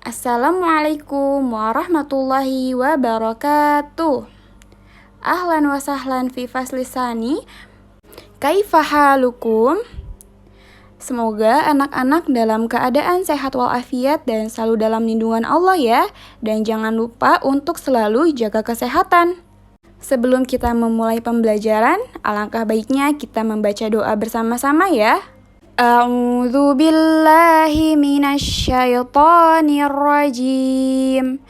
Assalamualaikum warahmatullahi wabarakatuh. Ahlan wa sahlan fi faslisani. Kaifa halukum? Semoga anak-anak dalam keadaan sehat walafiat dan selalu dalam lindungan Allah ya. Dan jangan lupa untuk selalu jaga kesehatan. Sebelum kita memulai pembelajaran, alangkah baiknya kita membaca doa bersama-sama ya. A'udzu billahi minasyaitonir rajim.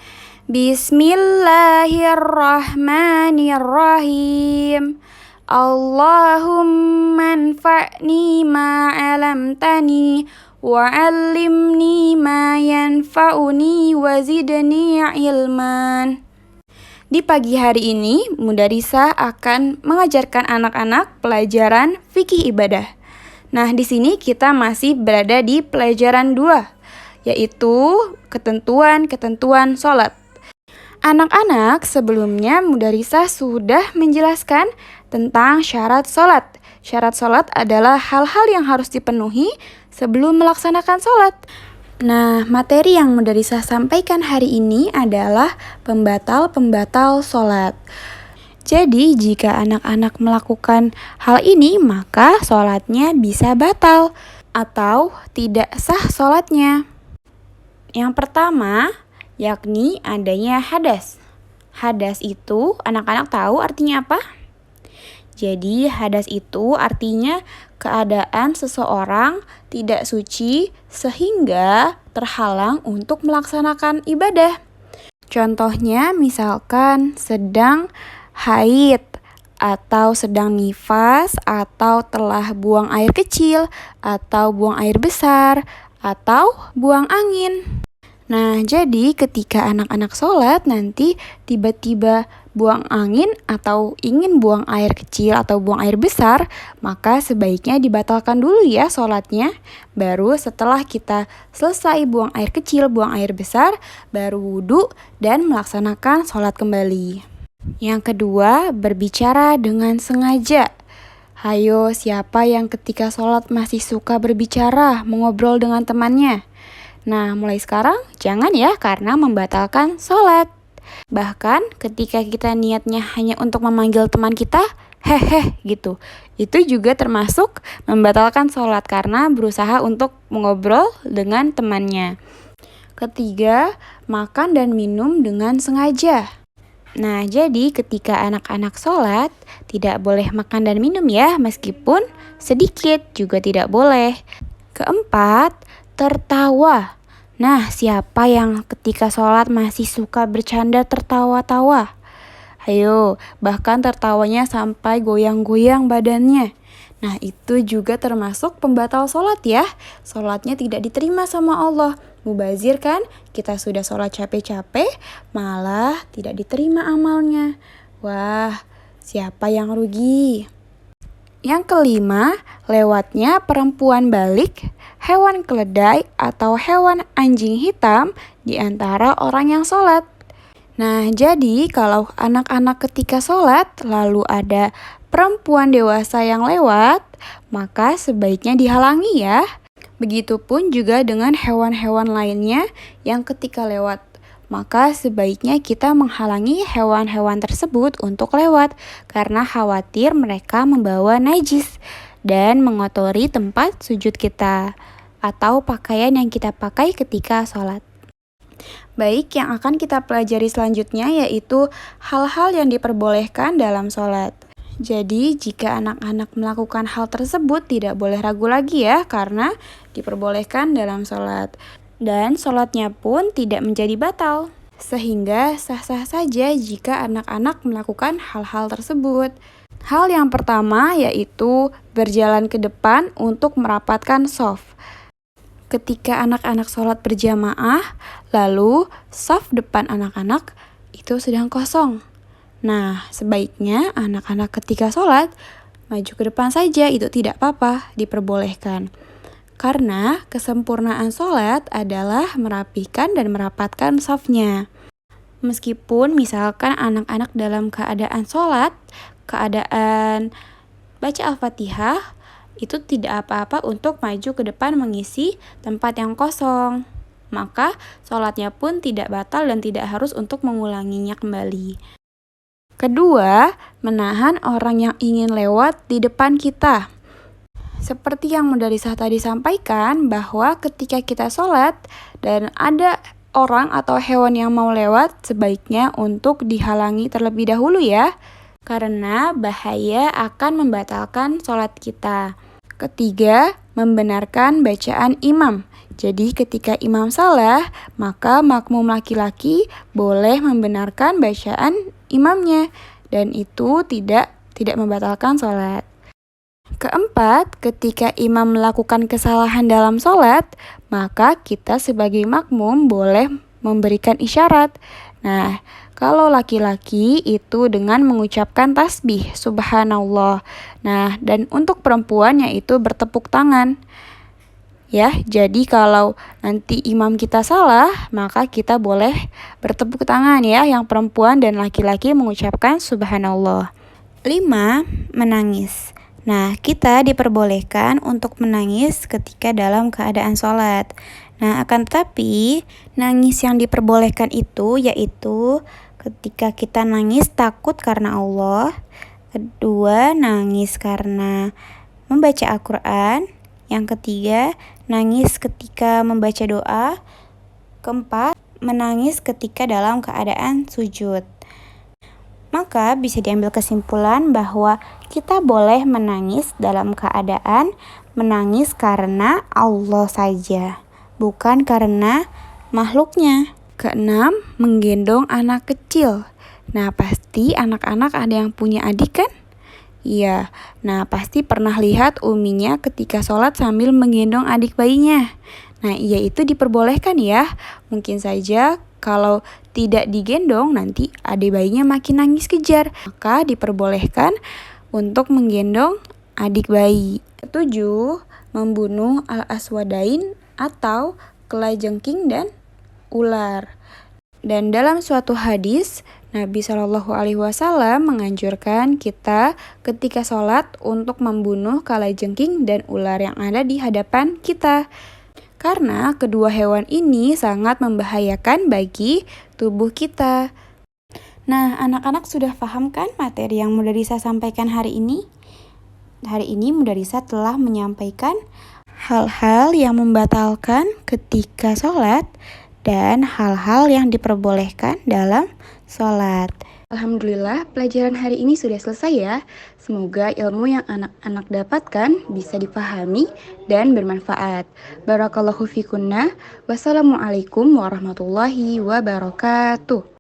Bismillahirrahmanirrahim. Allahumma anfa'ni ma 'allamtani wa 'allimni ma yanfa'uni wa zidni ilman. Di pagi hari ini, Mudarisah akan mengajarkan anak-anak pelajaran fikih ibadah. Nah, di sini kita masih berada di pelajaran 2, yaitu ketentuan-ketentuan sholat. Anak-anak, sebelumnya Mudarisah sudah menjelaskan tentang syarat sholat. Syarat sholat adalah hal-hal yang harus dipenuhi sebelum melaksanakan sholat. Nah, materi yang Mudarisah sampaikan hari ini adalah pembatal-pembatal sholat. Jadi, jika anak-anak melakukan hal ini, maka sholatnya bisa batal atau tidak sah sholatnya. Yang pertama, yakni adanya hadas. Hadas itu, anak-anak tahu artinya apa? Jadi, hadas itu artinya keadaan seseorang tidak suci sehingga terhalang untuk melaksanakan ibadah. Contohnya misalkan sedang haid atau sedang nifas atau telah buang air kecil atau buang air besar atau buang angin. Nah, jadi ketika anak-anak sholat nanti tiba-tiba buang angin atau ingin buang air kecil atau buang air besar, maka sebaiknya dibatalkan dulu ya sholatnya. Baru setelah kita selesai buang air kecil, buang air besar, baru wudhu dan melaksanakan sholat kembali. Yang kedua, berbicara dengan sengaja. Hayo, siapa yang ketika sholat masih suka berbicara, mengobrol dengan temannya? Nah, mulai sekarang jangan ya, karena membatalkan sholat. Bahkan ketika kita niatnya hanya untuk memanggil teman kita, hehe gitu, itu juga termasuk membatalkan sholat karena berusaha untuk mengobrol dengan temannya. Ketiga, makan dan minum dengan sengaja. Nah, jadi ketika anak-anak sholat, tidak boleh makan dan minum ya, meskipun sedikit juga tidak boleh. Keempat, tertawa. Nah, siapa yang ketika sholat masih suka bercanda tertawa-tawa? Ayo, bahkan tertawanya sampai goyang-goyang badannya. Nah, itu juga termasuk pembatal sholat ya. Sholatnya tidak diterima sama Allah. Mubazir kan? Kita sudah sholat capek-capek, malah tidak diterima amalnya. Wah, siapa yang rugi? Yang kelima, lewatnya perempuan balik, hewan keledai atau hewan anjing hitam di antara orang yang sholat. Nah, jadi kalau anak-anak ketika sholat lalu ada perempuan dewasa yang lewat, maka sebaiknya dihalangi ya. Begitupun juga dengan hewan-hewan lainnya yang ketika lewat. Maka sebaiknya kita menghalangi hewan-hewan tersebut untuk lewat karena khawatir mereka membawa najis dan mengotori tempat sujud kita atau pakaian yang kita pakai ketika sholat. Baik, yang akan kita pelajari selanjutnya yaitu hal-hal yang diperbolehkan dalam sholat. Jadi, jika anak-anak melakukan hal tersebut tidak boleh ragu lagi ya, karena diperbolehkan dalam sholat. Dan sholatnya pun tidak menjadi batal. Sehingga sah-sah saja jika anak-anak melakukan hal-hal tersebut. Hal yang pertama yaitu berjalan ke depan untuk merapatkan shaf. Ketika anak-anak sholat berjamaah, lalu shaf depan anak-anak itu sedang kosong. Nah, sebaiknya anak-anak ketika sholat maju ke depan saja, itu tidak apa-apa, diperbolehkan. Karena kesempurnaan sholat adalah merapikan dan merapatkan shafnya. Meskipun misalkan anak-anak dalam keadaan sholat, keadaan baca Al-Fatihah, itu tidak apa-apa untuk maju ke depan mengisi tempat yang kosong. maka sholatnya pun tidak batal dan tidak harus untuk mengulanginya kembali. Kedua, menahan orang yang ingin lewat di depan kita. Seperti yang Mudarisah tadi sampaikan, bahwa ketika kita sholat dan ada orang atau hewan yang mau lewat, sebaiknya untuk dihalangi terlebih dahulu ya, karena bahaya akan membatalkan sholat kita. Ketiga, membenarkan bacaan imam. Jadi ketika imam salah, maka makmum laki-laki boleh membenarkan bacaan imamnya, dan itu tidak membatalkan sholat. Keempat, ketika imam melakukan kesalahan dalam sholat, maka kita sebagai makmum boleh memberikan isyarat. Nah, kalau laki-laki itu dengan mengucapkan tasbih, subhanallah. Nah, dan untuk perempuan yaitu bertepuk tangan. Ya, jadi kalau nanti imam kita salah, maka kita boleh bertepuk tangan ya, yang perempuan dan laki-laki mengucapkan subhanallah. 5. Menangis. Nah, kita diperbolehkan untuk menangis ketika dalam keadaan sholat. Nah, akan tetapi, nangis yang diperbolehkan itu yaitu ketika kita nangis takut karena Allah. Kedua, nangis karena membaca Al-Quran. Yang ketiga, nangis ketika membaca doa. Keempat, menangis ketika dalam keadaan sujud. Maka bisa diambil kesimpulan bahwa kita boleh menangis dalam keadaan menangis karena Allah saja, bukan karena makhluknya. Keenam, menggendong anak kecil. Nah, pasti anak-anak ada yang punya adik kan? Iya, nah pasti pernah lihat uminya ketika sholat sambil menggendong adik bayinya. Nah, iya itu diperbolehkan ya. Mungkin saja kalau tidak digendong nanti adik bayinya makin nangis kejar. Maka diperbolehkan untuk menggendong adik bayi. 7. Membunuh al-aswadain atau kelajengking dan ular. Dan dalam suatu hadis, Nabi Shallallahu Alaihi Wasallam menganjurkan kita ketika sholat untuk membunuh kalajengking dan ular yang ada di hadapan kita. Karena kedua hewan ini sangat membahayakan bagi tubuh kita. Nah, anak-anak sudah paham kan materi yang Mudarisah sampaikan hari ini? Hari ini Mudarisah telah menyampaikan hal-hal yang membatalkan ketika sholat dan hal-hal yang diperbolehkan dalam sholat. Alhamdulillah, pelajaran hari ini sudah selesai ya. Semoga ilmu yang anak-anak dapatkan bisa dipahami dan bermanfaat. Barakallahu fikunna. Wassalamualaikum warahmatullahi wabarakatuh.